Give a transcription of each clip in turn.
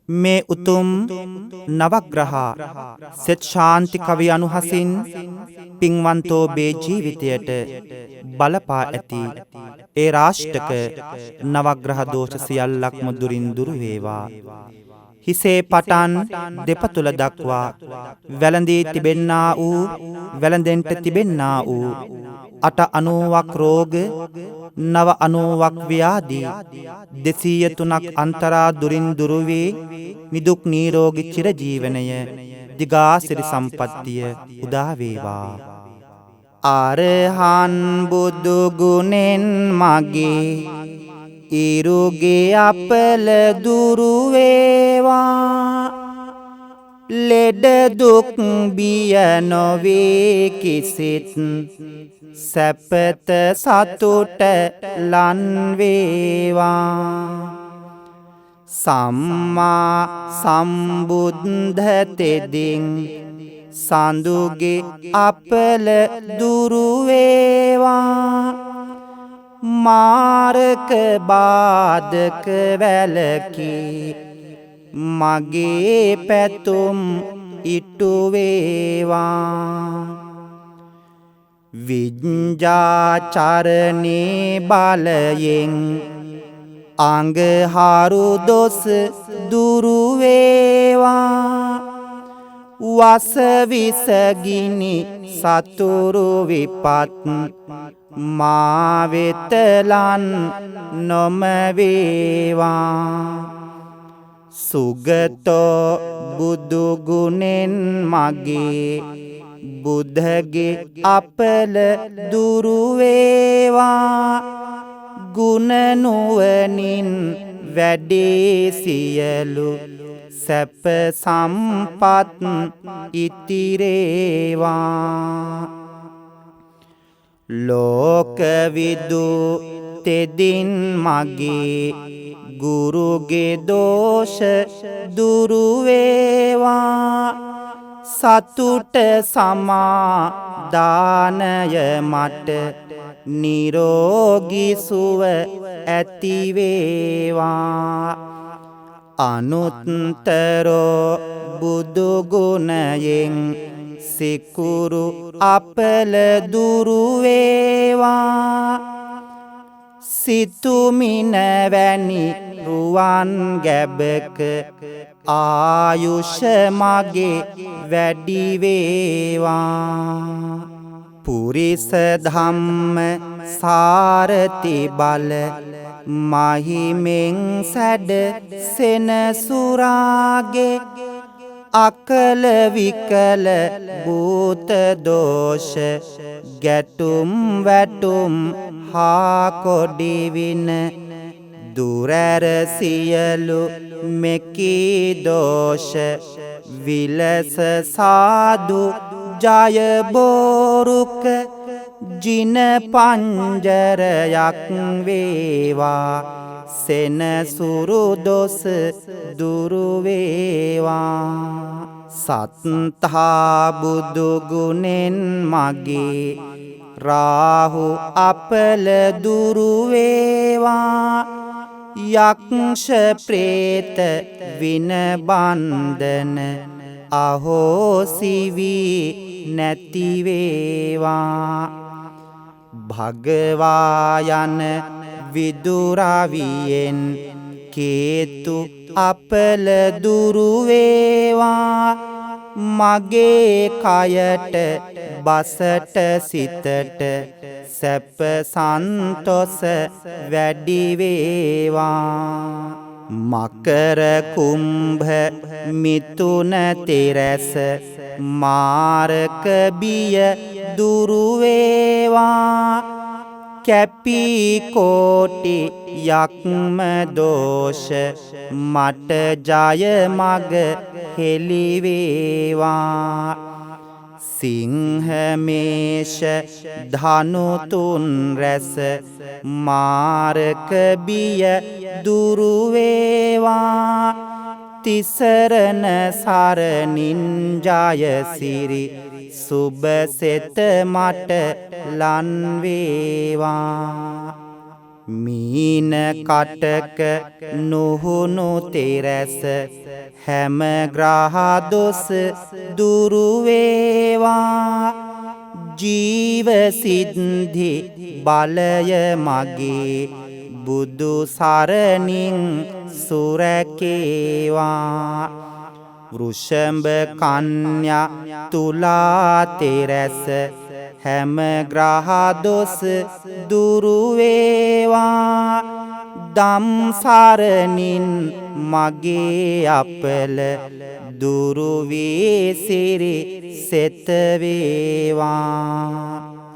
මේ උතුම් නවග්‍රහ සෙත් ශාන්ති කවි අනුහසින් පින්වන්තෝ බේ ජීවිතයට බලපා ඇති ඒ රාෂ්ටක නවග්‍රහ දෝෂ සියල්ලක්ම දුරින් දුරු වේවා. හිසේ පටන් දෙපතුල දක්වා වැළඳී තිබෙන්නා වූ වැළඳෙන්ට තිබෙන්නා වූ 890ක් රෝග 990ක් ව්‍යාධි 203ක් අන්තරා දුරින් දුරු වේ නිදුක් නිරෝගී චිරජීවනය දිගාසිරි සම්පත්තිය උදා වේවා. ආරහන් බුදු ගුණෙන් මගේ ඉරුගේ අපල දුරු වේවා. ලෙඩ දුක් බිය නොවේ කිසිත් සැපත සතුට ලන් වේවා. සම්මා සම්බුද්ධ තෙදින් සඳුගේ අපල දුරු වේවා. මාරක බාධක වැළකී මගේ පැතුම් ඉටු වේවා. විඤ්ඤාචරණේ බලයෙන් අංගහරු දොස් දුරු වේවා. වස විස ගිනි සතුරු විපත් මා වෙතලන් නොම වේවා. සුගතෝ බුදු ගුණෙන් මගේ බුද්ධගේ අපල දුරු වේවා. ගුණ නුවණින් වැඩේ සියලු සැප සම්පත් ඉතිරේවා. ලෝක විදු තෙදින් මගේ ගුරුගේ දෝෂ දුරු වේවා. සතුට සමාදානය මට නිරෝගී සුව ඇති වේවා. අනුත්තරෝ බුදු ගුණයෙන් සිකුරු අපල දුරු වේවා. සිතුමින වැනි රුවන් ගැබක ආයුෂ මගේ වැඩි වේවා. පුරිස ධම්ම සාරති බල මහිමෙන් සැඩ සෙනසුරාගේ අකල විකල භූත දෝෂ ගැටුම් වැටුම් හා කොඩි වින දුරැර සියලු මෙකී දෝෂ විලස සාදු ජය බෝරුක ජින පංජරයක් වේවා. සෙනසුරු දොස් දුරු වේවා. සත්තා බුදු ගුණෙන් මගේ රාහු අපල දුරු වේවා. යක්ෂ ප්‍රේත වින බන්ධන අහෝසි වී නැති වේවා. භගවා යන විදුරවියෙන් කේතු අපල දුරු වේවා. මගේ කයට බසට සිතට සැප සන්තොස වැඩි වේවා. මකර කුම්භ මිථුන තෙරස මාරක බිය දුරු වේවා. කැපී කෝටි යක්ම දෝෂ මට ජය මග හෙළි වේවා. සිංහ මේෂ ධනු තුන් රැස මාරක බිය දුරු වේවා. තිසරණ සරණින් ජය සිරි සුබ සෙත මට ලන් වේවා. මීන කටක නුහුණු තෙරැස හැම ග්‍රහ දොස් දුරු වේවා ජීව සිද්ධි බලය මගේ බුදු සරණින් සුරකේවා වෘෂභ කන්‍යා තුලා තෙරැස හැම ග්‍රහ දොස් දුරු වේවා දම් සරණින් මගේ අපල දුරු වී සිරි සෙත වේවා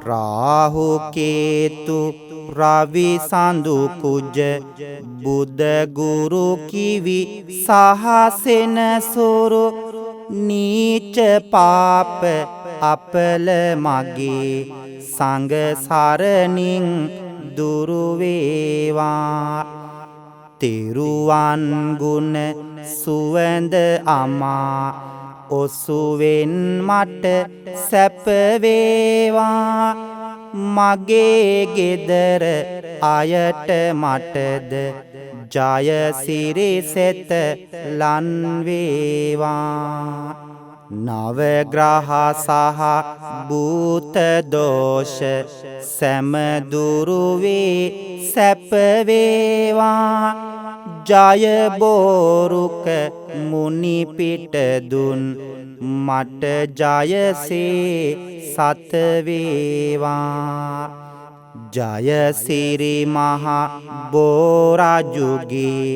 රාහු කේතු රවි සඳු කුජ බුද ගුරු කිවි සහසෙන සුරු නීච පාප අපල මගේ සංඝ සරණින් දුරු වේවා තෙරුවන් ගුණ සුවඳ අමා ඔසුවෙන් මට සැප වේවා මගේ ගෙදර අයට මටද ජය සිරි සෙත ලන් වේවා නව ග්‍රහ සහ භූත දෝෂ සෑම දුරු වේ සැප වේවා ජය බෝරුක මුනි පිට දුන් මට ජයසේ සත වේවා ජය සිරි මහ බෝරජුගේ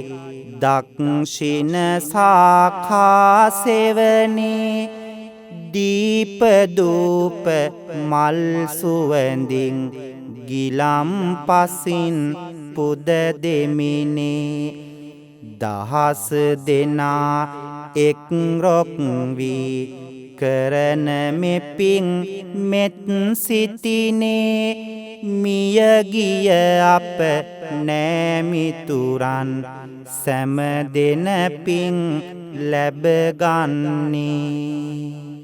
දක්ෂින සාඛා සෙවනේ දීප දූප මල් සුවඳින් ගිලම් පසින් පුද දෙමිනේ දහස් දෙනා එක් රොක් වී කරන මෙපින් මෙත් සිතිනේ මිය ගිය අප නෑමිතුරන් සෑම දෙන පින් ලැබ ගන්නේ